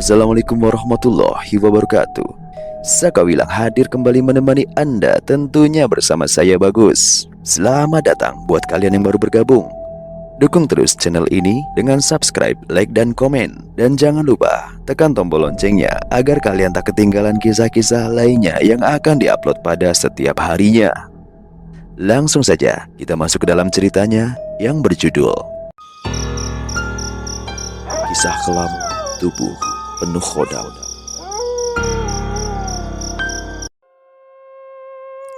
Assalamualaikum warahmatullahi wabarakatuh. Saka Wilang hadir kembali menemani Anda, tentunya bersama saya Bagus. Selamat datang buat kalian yang baru bergabung. Dukung terus channel ini dengan subscribe, like, dan komen. Dan jangan lupa tekan tombol loncengnya agar kalian tak ketinggalan kisah-kisah lainnya yang akan diupload pada setiap harinya. Langsung saja kita masuk ke dalam ceritanya yang berjudul Kisah Kelam Tubuh Penuh Khodam.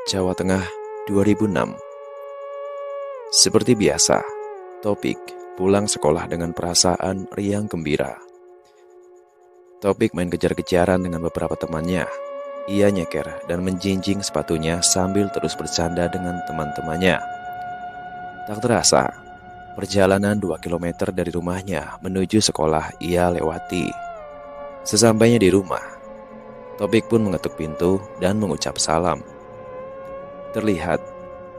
Jawa Tengah 2006. Seperti biasa, Topik pulang sekolah dengan perasaan riang gembira. Topik main kejar-kejaran dengan beberapa temannya. Ia nyeker dan menjinjing sepatunya sambil terus bercanda dengan teman-temannya. Tak terasa, perjalanan 2 km dari rumahnya menuju sekolah ia lewati. Sesampainya di rumah, Topik pun mengetuk pintu dan mengucap salam. Terlihat,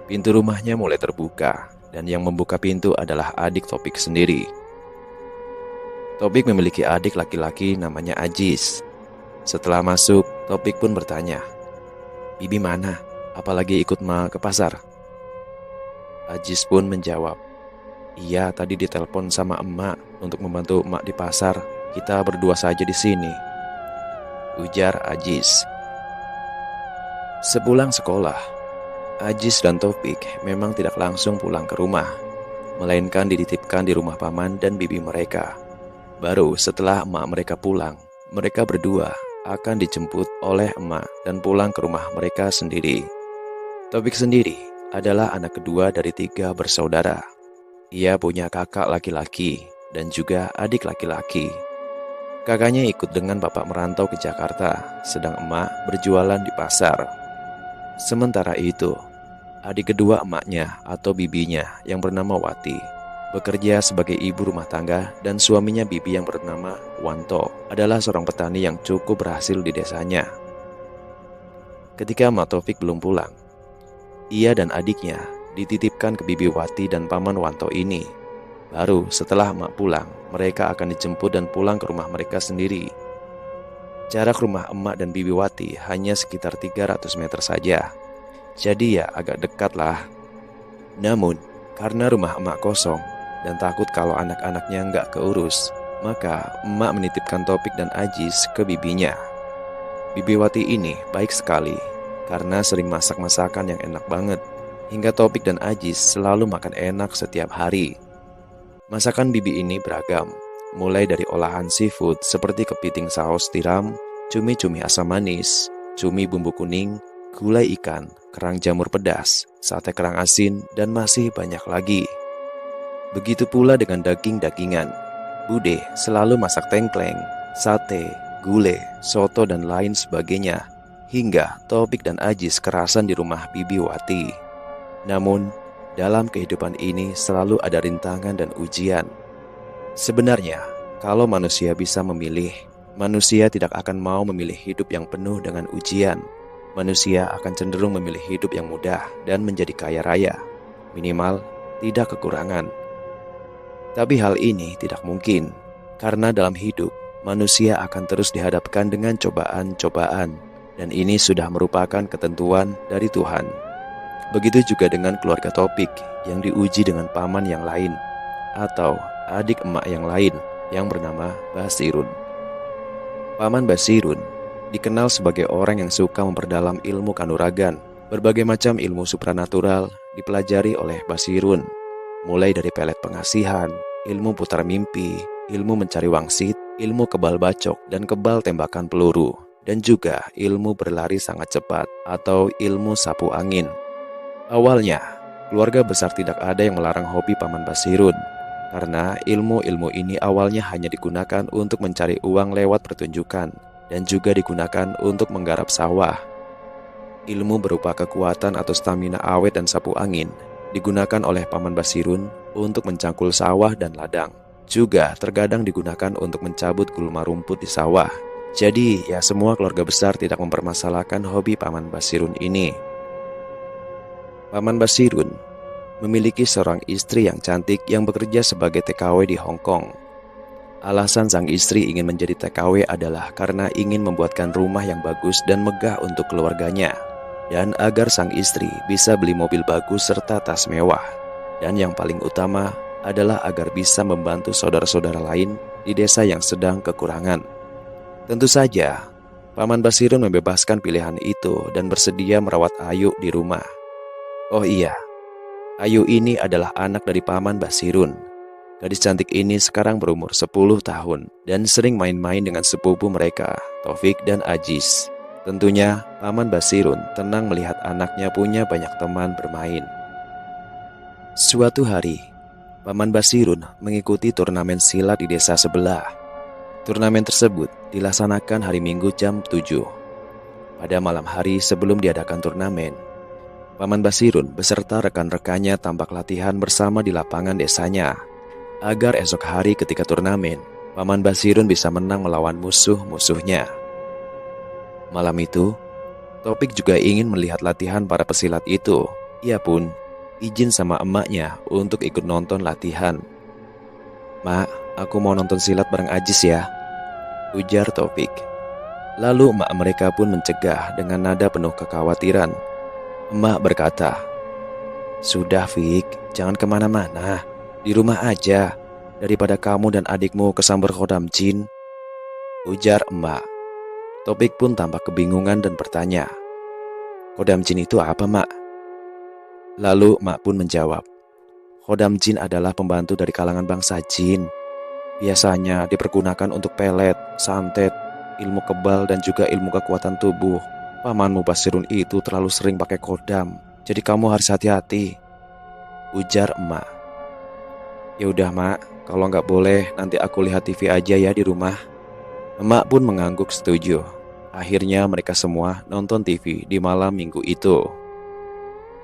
pintu rumahnya mulai terbuka dan yang membuka pintu adalah adik Topik sendiri. Topik memiliki adik laki-laki namanya Ajis. Setelah masuk, Topik pun bertanya, "Bibi mana? Apalagi ikut ma ke pasar?" Ajis pun menjawab, "Iya, tadi ditelepon sama emak untuk membantu emak di pasar. Kita berdua saja di sini," ujar Ajis. Sepulang sekolah, Ajis dan Topik memang tidak langsung pulang ke rumah, melainkan dititipkan di rumah paman dan bibi mereka. Baru setelah emak mereka pulang, mereka berdua akan dijemput oleh emak dan pulang ke rumah mereka sendiri. Topik sendiri adalah anak kedua dari 3 bersaudara. Ia punya kakak laki-laki dan juga adik laki-laki. Kakaknya ikut dengan bapak merantau ke Jakarta, sedang emak berjualan di pasar. Sementara itu, adik kedua emaknya atau bibinya yang bernama Wati bekerja sebagai ibu rumah tangga dan suaminya bibi yang bernama Wanto adalah seorang petani yang cukup berhasil di desanya. Ketika emak Taufik belum pulang, ia dan adiknya dititipkan ke bibi Wati dan paman Wanto ini. Baru setelah emak pulang, mereka akan dijemput dan pulang ke rumah mereka sendiri. Jarak rumah emak dan bibi Wati hanya sekitar 300 meter saja. Jadi ya agak dekat lah. Namun, karena rumah emak kosong dan takut kalau anak-anaknya nggak keurus, maka emak menitipkan Topik dan Ajis ke bibinya. Bibi Wati ini baik sekali karena sering masak masakan yang enak banget, hingga Topik dan Ajis selalu makan enak setiap hari. Masakan bibi ini beragam, mulai dari olahan seafood seperti kepiting saus tiram, cumi-cumi asam manis, cumi bumbu kuning, gulai ikan, kerang jamur pedas, sate kerang asin, dan masih banyak lagi. Begitu pula dengan daging-dagingan. Bude selalu masak tengkleng, sate, gulai, soto, dan lain sebagainya, hingga Topik dan Ajis kerasan di rumah bibi Wati. Namun, dalam kehidupan ini selalu ada rintangan dan ujian. Sebenarnya, kalau manusia bisa memilih, manusia tidak akan mau memilih hidup yang penuh dengan ujian. Manusia akan cenderung memilih hidup yang mudah dan menjadi kaya raya. Minimal, tidak kekurangan. Tapi hal ini tidak mungkin, karena dalam hidup, manusia akan terus dihadapkan dengan cobaan-cobaan. Dan ini sudah merupakan ketentuan dari Tuhan. Begitu juga dengan keluarga Topik yang diuji dengan paman yang lain atau adik emak yang lain yang bernama Basirun. Paman Basirun dikenal sebagai orang yang suka memperdalam ilmu kanuragan. Berbagai macam ilmu supranatural dipelajari oleh Basirun, mulai dari pelet pengasihan, ilmu putar mimpi, ilmu mencari wangsit, ilmu kebal bacok dan kebal tembakan peluru, dan juga ilmu berlari sangat cepat atau ilmu sapu angin. Awalnya, keluarga besar tidak ada yang melarang hobi paman Basirun, karena ilmu-ilmu ini awalnya hanya digunakan untuk mencari uang lewat pertunjukan, dan juga digunakan untuk menggarap sawah. Ilmu berupa kekuatan atau stamina awet dan sapu angin digunakan oleh paman Basirun untuk mencangkul sawah dan ladang. Juga terkadang digunakan untuk mencabut gulma rumput di sawah. Jadi ya semua keluarga besar tidak mempermasalahkan hobi paman Basirun ini. Paman Basirun memiliki seorang istri yang cantik yang bekerja sebagai TKW di Hong Kong. Alasan sang istri ingin menjadi TKW adalah karena ingin membuatkan rumah yang bagus dan megah untuk keluarganya, dan agar sang istri bisa beli mobil bagus serta tas mewah. Dan yang paling utama adalah agar bisa membantu saudara-saudara lain di desa yang sedang kekurangan. Tentu saja, Paman Basirun membebaskan pilihan itu dan bersedia merawat Ayu di rumah. Oh iya, Ayu ini adalah anak dari Paman Basirun. Gadis cantik ini sekarang berumur 10 tahun dan sering main-main dengan sepupu mereka, Taufik dan Ajis. Tentunya, Paman Basirun tenang melihat anaknya punya banyak teman bermain. Suatu hari, Paman Basirun mengikuti turnamen silat di desa sebelah. Turnamen tersebut dilaksanakan hari Minggu jam 7. Pada malam hari sebelum diadakan turnamen, Paman Basirun beserta rekan-rekannya tampak latihan bersama di lapangan desanya, agar esok hari ketika turnamen, Paman Basirun bisa menang melawan musuh-musuhnya. Malam itu, Topik juga ingin melihat latihan para pesilat itu. Ia pun izin sama emaknya untuk ikut nonton latihan. "Mak, aku mau nonton silat bareng Ajis ya," ujar Topik. Lalu emak mereka pun mencegah dengan nada penuh kekhawatiran. Emak berkata, "Sudah Fik, jangan kemana-mana. Di rumah aja, daripada kamu dan adikmu kesambar Khodam Jin," ujar emak. Topik pun tampak kebingungan dan bertanya, "Khodam Jin itu apa, Mak?" Lalu emak pun menjawab, "Khodam Jin adalah pembantu dari kalangan bangsa Jin. Biasanya dipergunakan untuk pelet, santet, ilmu kebal dan juga ilmu kekuatan tubuh. Pamanmu Basirun itu terlalu sering pakai khodam, jadi kamu harus hati-hati," ujar emak. "Ya udah Mak, kalau nggak boleh nanti aku lihat TV aja ya di rumah." Emak pun mengangguk setuju. Akhirnya mereka semua nonton TV di malam minggu itu.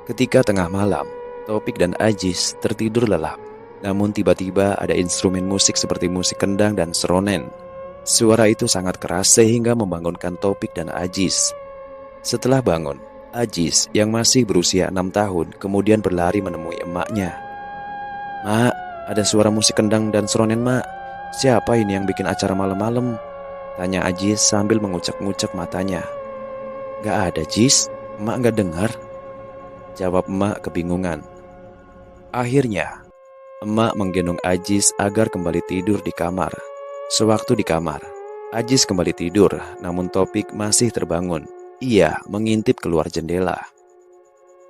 Ketika tengah malam, Topik dan Ajis tertidur lelap. Namun tiba-tiba ada instrumen musik seperti musik kendang dan seronen. Suara itu sangat keras sehingga membangunkan Topik dan Ajis. Setelah bangun, Ajis yang masih berusia 6 tahun kemudian berlari menemui emaknya. "Mak, ada suara musik kendang dan seronen, Mak. Siapa ini yang bikin acara malam-malam?" tanya Ajis sambil mengucek-ngucek matanya. "Gak ada, Jis. Emak gak dengar," jawab emak kebingungan. Akhirnya, emak menggendong Ajis agar kembali tidur di kamar. Sewaktu di kamar, Ajis kembali tidur, namun Topik masih terbangun. Ia mengintip keluar jendela.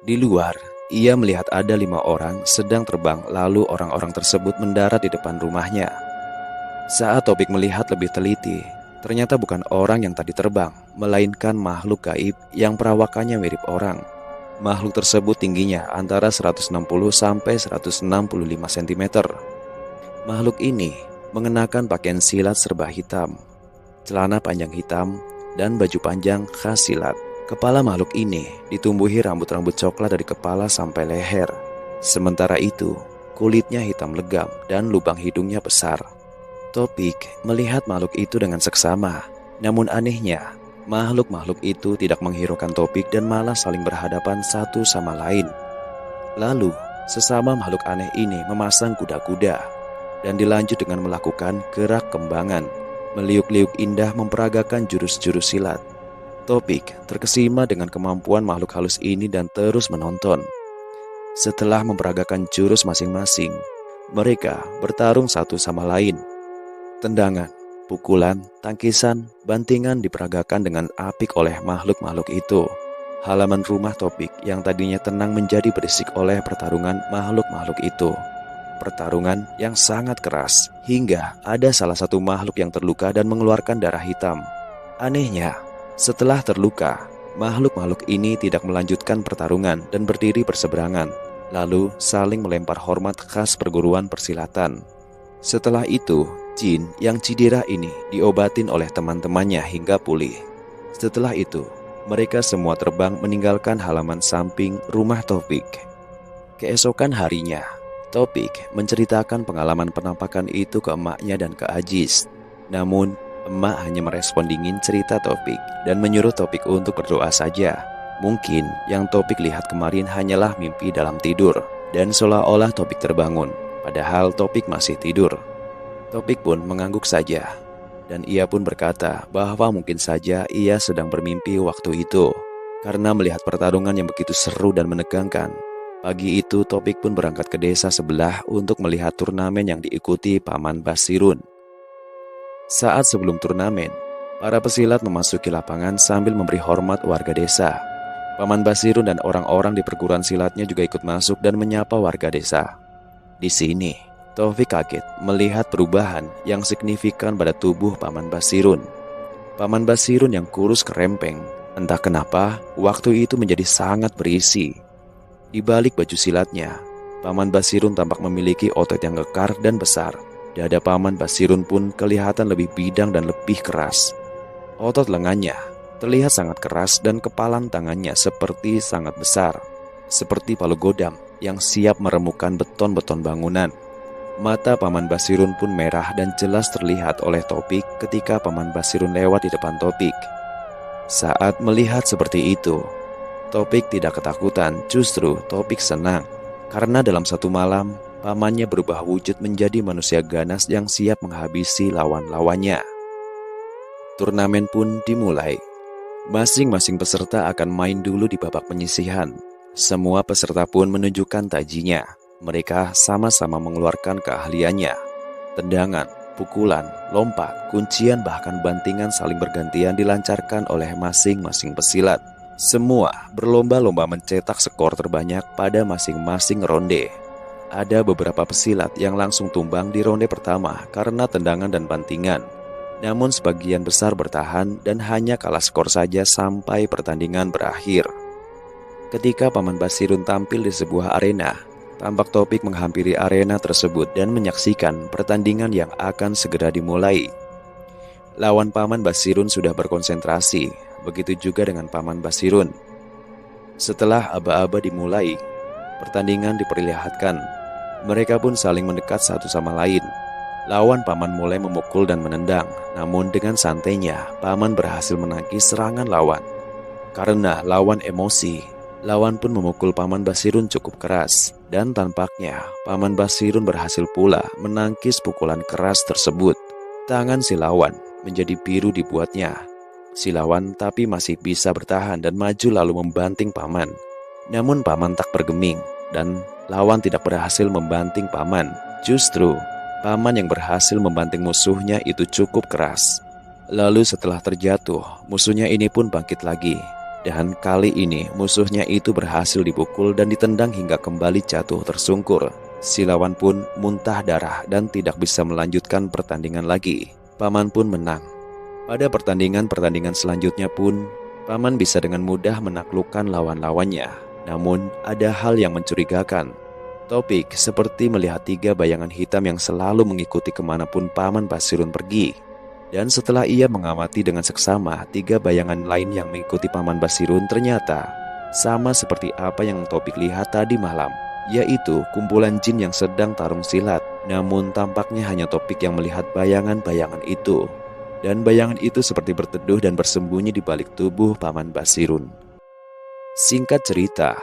Di luar, ia melihat ada 5 orang sedang terbang, lalu orang-orang tersebut mendarat di depan rumahnya. Saat Topik melihat lebih teliti, ternyata bukan orang yang tadi terbang, melainkan makhluk gaib yang perawakannya mirip orang. Makhluk tersebut tingginya antara 160 sampai 165 cm. Makhluk ini mengenakan pakaian silat serba hitam, celana panjang hitam, dan baju panjang khas silat. Kepala makhluk ini ditumbuhi rambut-rambut coklat dari kepala sampai leher. Sementara itu, kulitnya hitam legam dan lubang hidungnya besar. Topik melihat makhluk itu dengan seksama. Namun anehnya, makhluk-makhluk itu tidak menghiraukan Topik dan malah saling berhadapan satu sama lain. Lalu, sesama makhluk aneh ini memasang kuda-kuda dan dilanjut dengan melakukan gerak kembangan, meliuk-liuk indah memperagakan jurus-jurus silat. Topik terkesima dengan kemampuan makhluk halus ini dan terus menonton. Setelah memperagakan jurus masing-masing, mereka bertarung satu sama lain. Tendangan, pukulan, tangkisan, bantingan diperagakan dengan apik oleh makhluk-makhluk itu. Halaman rumah Topik yang tadinya tenang menjadi berisik oleh pertarungan makhluk-makhluk itu. Pertarungan yang sangat keras, hingga ada salah satu makhluk yang terluka dan mengeluarkan darah hitam. Anehnya, setelah terluka, makhluk-makhluk ini tidak melanjutkan pertarungan dan berdiri berseberangan, lalu saling melempar hormat khas perguruan persilatan. Setelah itu, jin yang cidera ini diobatin oleh teman-temannya hingga pulih. Setelah itu, mereka semua terbang meninggalkan halaman samping rumah Topik. Keesokan harinya, Topik menceritakan pengalaman penampakan itu ke emaknya dan ke Ajis. Namun, emak hanya merespon dingin cerita Topik dan menyuruh Topik untuk berdoa saja. Mungkin yang Topik lihat kemarin hanyalah mimpi dalam tidur, dan seolah-olah Topik terbangun, padahal Topik masih tidur. Topik pun mengangguk saja. Dan ia pun berkata bahwa mungkin saja ia sedang bermimpi waktu itu. Karena melihat pertarungan yang begitu seru dan menegangkan. Pagi itu Topik pun berangkat ke desa sebelah untuk melihat turnamen yang diikuti Paman Basirun. Saat sebelum turnamen, para pesilat memasuki lapangan sambil memberi hormat warga desa. Paman Basirun dan orang-orang di perguruan silatnya juga ikut masuk dan menyapa warga desa. Di sini, Taufik kaget melihat perubahan yang signifikan pada tubuh Paman Basirun. Paman Basirun yang kurus kerempeng, entah kenapa waktu itu menjadi sangat berisi. Di balik baju silatnya, Paman Basirun tampak memiliki otot yang kekar dan besar. Dada Paman Basirun pun kelihatan lebih bidang dan lebih keras. Otot lengannya terlihat sangat keras dan kepalan tangannya seperti sangat besar, seperti palu godam yang siap meremukkan beton-beton bangunan. Mata Paman Basirun pun merah dan jelas terlihat oleh Topik ketika Paman Basirun lewat di depan Topik. Saat melihat seperti itu, Topik tidak ketakutan, justru Topik senang. Karena dalam satu malam, pamannya berubah wujud menjadi manusia ganas yang siap menghabisi lawan-lawannya. Turnamen pun dimulai. Masing-masing peserta akan main dulu di babak penyisihan. Semua peserta pun menunjukkan tajinya. Mereka sama-sama mengeluarkan keahliannya. Tendangan, pukulan, lompat, kuncian bahkan bantingan saling bergantian dilancarkan oleh masing-masing pesilat. Semua berlomba-lomba mencetak skor terbanyak pada masing-masing ronde. Ada beberapa pesilat yang langsung tumbang di ronde pertama karena tendangan dan bantingan. Namun sebagian besar bertahan dan hanya kalah skor saja sampai pertandingan berakhir. Ketika Paman Basirun tampil di sebuah arena, tampak Topik menghampiri arena tersebut dan menyaksikan pertandingan yang akan segera dimulai. Lawan Paman Basirun sudah berkonsentrasi, begitu juga dengan Paman Basirun. Setelah aba-aba dimulai, pertandingan diperlihatkan. Mereka pun saling mendekat satu sama lain. Lawan Paman mulai memukul dan menendang, namun dengan santainya Paman berhasil menangkis serangan lawan. Karena lawan emosi, lawan pun memukul Paman Basirun cukup keras. Dan tampaknya Paman Basirun berhasil pula menangkis pukulan keras tersebut. Tangan si lawan menjadi biru dibuatnya. Si lawan tapi masih bisa bertahan dan maju lalu membanting Paman. Namun Paman tak bergeming dan lawan tidak berhasil membanting Paman. Justru Paman yang berhasil membanting musuhnya itu cukup keras. Lalu setelah terjatuh, musuhnya ini pun bangkit lagi. Dan kali ini musuhnya itu berhasil dipukul dan ditendang hingga kembali jatuh tersungkur. Si lawan pun muntah darah dan tidak bisa melanjutkan pertandingan lagi. Paman pun menang. Pada pertandingan-pertandingan selanjutnya pun, Paman bisa dengan mudah menaklukkan lawan-lawannya. Namun, ada hal yang mencurigakan. Topik seperti melihat 3 bayangan hitam yang selalu mengikuti kemanapun Paman Basirun pergi. Dan setelah ia mengamati dengan seksama 3 bayangan lain yang mengikuti Paman Basirun ternyata sama seperti apa yang Topik lihat tadi malam, yaitu kumpulan jin yang sedang tarung silat. Namun tampaknya hanya Topik yang melihat bayangan-bayangan itu. Dan bayangan itu seperti berteduh dan bersembunyi di balik tubuh Paman Basirun. Singkat cerita,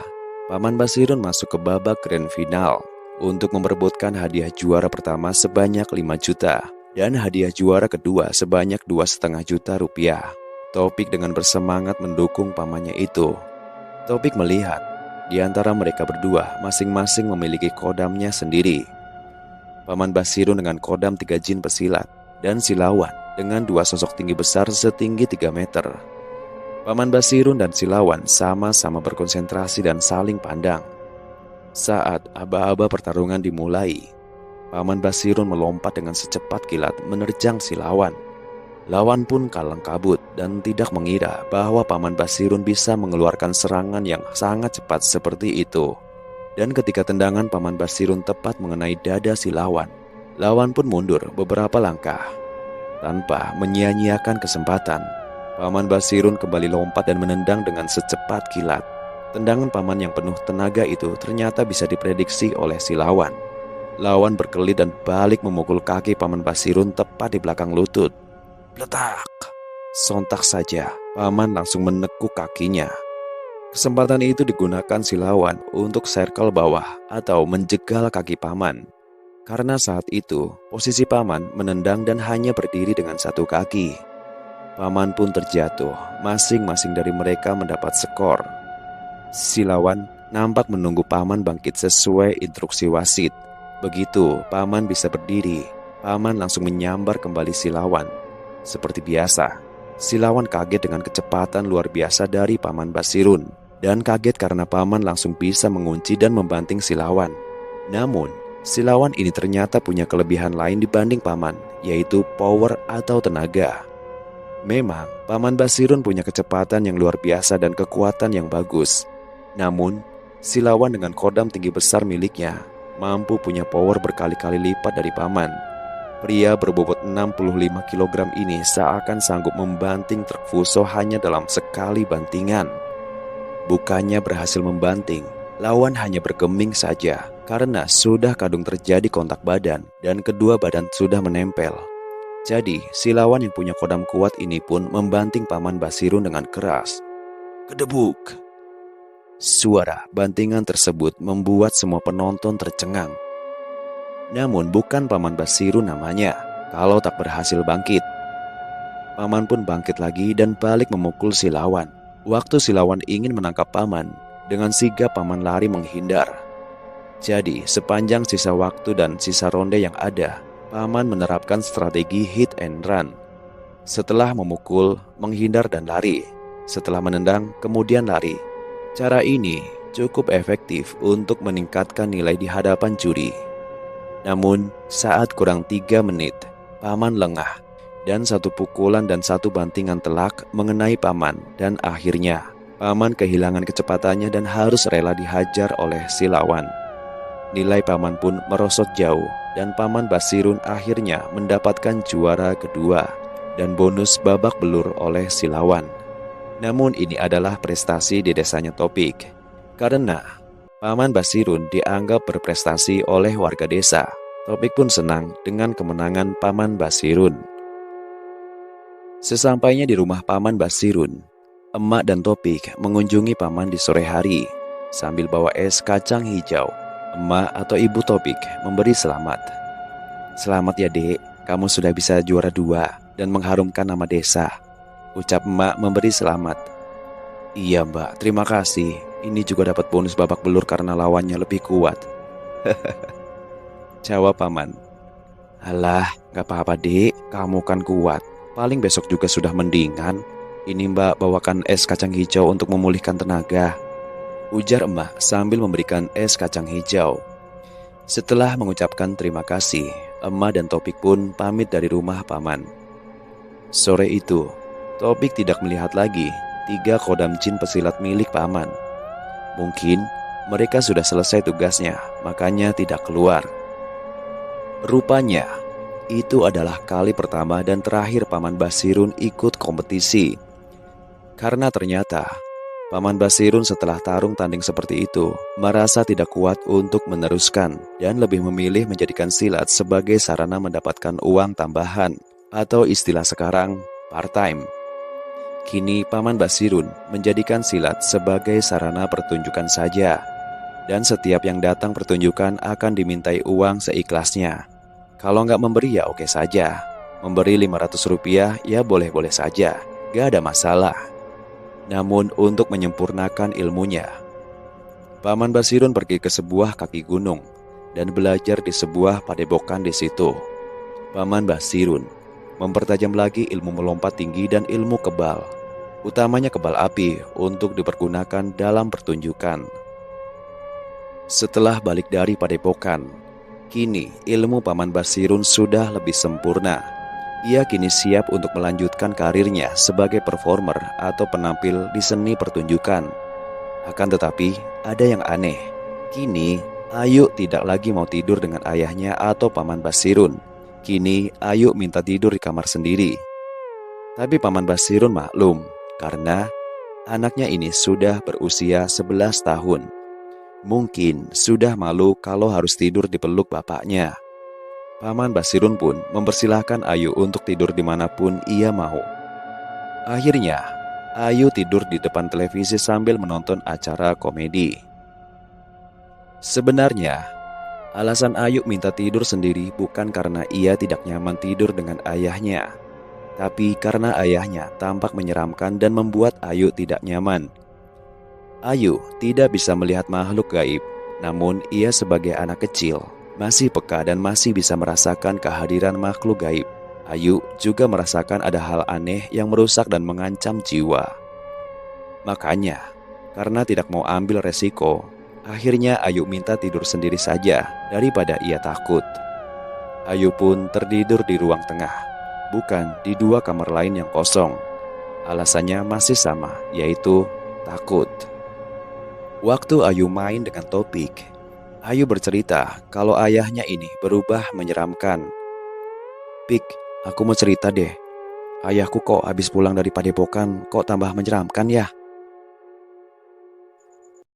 Paman Basirun masuk ke babak grand final untuk memperebutkan hadiah juara pertama sebanyak 5 juta dan hadiah juara kedua sebanyak 2,5 juta rupiah. Topik dengan bersemangat mendukung pamannya itu. Topik melihat di antara mereka berdua masing-masing memiliki kodamnya sendiri. Paman Basirun dengan kodam 3 jin pesilat dan si lawan dengan 2 sosok tinggi besar setinggi 3 meter. Paman Basirun dan si lawan sama-sama berkonsentrasi dan saling pandang. Saat aba-aba pertarungan dimulai, Paman Basirun melompat dengan secepat kilat menerjang si lawan. Lawan pun kalang kabut dan tidak mengira bahwa Paman Basirun bisa mengeluarkan serangan yang sangat cepat seperti itu. Dan ketika tendangan Paman Basirun tepat mengenai dada si lawan, lawan pun mundur beberapa langkah. Tanpa menyia-nyiakan kesempatan, Paman Basirun kembali lompat dan menendang dengan secepat kilat. Tendangan Paman yang penuh tenaga itu ternyata bisa diprediksi oleh si lawan. Lawan berkelit dan balik memukul kaki Paman Basirun tepat di belakang lutut. Letak! Sontak saja, Paman langsung menekuk kakinya. Kesempatan itu digunakan si lawan untuk circle bawah atau menjegal kaki Paman. Karena saat itu, posisi paman menendang dan hanya berdiri dengan satu kaki. Paman pun terjatuh, masing-masing dari mereka mendapat skor. Si lawan nampak menunggu paman bangkit sesuai instruksi wasit. Begitu paman bisa berdiri, paman langsung menyambar kembali si lawan. Seperti biasa, si lawan kaget dengan kecepatan luar biasa dari paman Basirun. Dan kaget karena paman langsung bisa mengunci dan membanting si lawan. Namun, si lawan ini ternyata punya kelebihan lain dibanding paman, yaitu power atau tenaga. Memang, paman Basirun punya kecepatan yang luar biasa dan kekuatan yang bagus. Namun, si lawan dengan kodam tinggi besar miliknya mampu punya power berkali-kali lipat dari paman. Pria berbobot 65 kg ini seakan sanggup membanting truk Fuso hanya dalam sekali bantingan. Bukannya berhasil membanting, lawan hanya bergeming saja karena sudah kadung terjadi kontak badan dan kedua badan sudah menempel. Jadi, si lawan yang punya kodam kuat ini pun membanting paman Basirun dengan keras. Kedebuk! Suara bantingan tersebut membuat semua penonton tercengang. Namun bukan paman Basirun namanya kalau tak berhasil bangkit. Paman pun bangkit lagi dan balik memukul si lawan. Waktu si lawan ingin menangkap paman, dengan sigap paman lari menghindar. Jadi, sepanjang sisa waktu dan sisa ronde yang ada, paman menerapkan strategi hit and run. Setelah memukul, menghindar dan lari. Setelah menendang, kemudian lari. Cara ini cukup efektif untuk meningkatkan nilai di hadapan juri. Namun, saat kurang 3 menit, paman lengah dan satu pukulan dan satu bantingan telak mengenai paman dan akhirnya paman kehilangan kecepatannya dan harus rela dihajar oleh si lawan. Nilai paman pun merosot jauh dan paman Basirun akhirnya mendapatkan juara kedua dan bonus babak belur oleh si lawan. Namun ini adalah prestasi di desanya Topik karena paman Basirun dianggap berprestasi oleh warga desa. Topik pun senang dengan kemenangan paman Basirun. Sesampainya di rumah paman Basirun, emak dan Topik mengunjungi paman di sore hari sambil bawa es kacang hijau. Emak atau ibu Topik memberi selamat. Selamat ya dek, kamu sudah bisa juara 2 dan mengharumkan nama desa, ucap emak memberi selamat. Iya mbak, terima kasih. Ini juga dapat bonus babak belur karena lawannya lebih kuat. Jawab paman. Alah, gak apa-apa dek, kamu kan kuat. Paling besok juga sudah mendingan. Ini mbak bawakan es kacang hijau untuk memulihkan tenaga, ujar emak sambil memberikan es kacang hijau. Setelah mengucapkan terima kasih, emak dan Topik pun pamit dari rumah paman. Sore itu, Topik tidak melihat lagi 3 kodam jin pesilat milik paman. Mungkin mereka sudah selesai tugasnya, makanya tidak keluar. Rupanya, itu adalah kali pertama dan terakhir paman Basirun ikut kompetisi. Karena ternyata paman Basirun setelah tarung tanding seperti itu merasa tidak kuat untuk meneruskan dan lebih memilih menjadikan silat sebagai sarana mendapatkan uang tambahan atau istilah sekarang part-time. Kini paman Basirun menjadikan silat sebagai sarana pertunjukan saja dan setiap yang datang pertunjukan akan dimintai uang seikhlasnya. Kalau nggak memberi ya oke saja, memberi Rp500 ya boleh-boleh saja, gak ada masalah. Namun untuk menyempurnakan ilmunya, paman Basirun pergi ke sebuah kaki gunung dan belajar di sebuah padepokan di situ. Paman Basirun mempertajam lagi ilmu melompat tinggi dan ilmu kebal, utamanya kebal api untuk dipergunakan dalam pertunjukan. Setelah balik dari padepokan, kini ilmu paman Basirun sudah lebih sempurna. Ia kini siap untuk melanjutkan karirnya sebagai performer atau penampil di seni pertunjukan. Akan tetapi, ada yang aneh. Kini, Ayu tidak lagi mau tidur dengan ayahnya atau paman Basirun. Kini, Ayu minta tidur di kamar sendiri. Tapi paman Basirun maklum, karena anaknya ini sudah berusia 11 tahun. Mungkin sudah malu kalau harus tidur di peluk bapaknya. Paman Basirun pun mempersilahkan Ayu untuk tidur dimanapun ia mau. Akhirnya, Ayu tidur di depan televisi sambil menonton acara komedi. Sebenarnya, Alasan Ayu minta tidur sendiri bukan karena ia tidak nyaman tidur dengan ayahnya, tapi karena ayahnya tampak menyeramkan dan membuat Ayu tidak nyaman. Ayu tidak bisa melihat makhluk gaib, namun ia sebagai anak kecil masih peka dan masih bisa merasakan kehadiran makhluk gaib. Ayu juga merasakan ada hal aneh yang merusak dan mengancam jiwa. Makanya, karena tidak mau ambil resiko, akhirnya Ayu minta tidur sendiri saja daripada ia takut. Ayu pun tertidur di ruang tengah, bukan di dua kamar lain yang kosong. Alasannya masih sama, yaitu takut. Waktu Ayu main dengan Topik, Ayu bercerita kalau ayahnya ini berubah menyeramkan. "Pik, aku mau cerita deh. Ayahku kok habis pulang dari padepokan kok tambah menyeramkan ya?"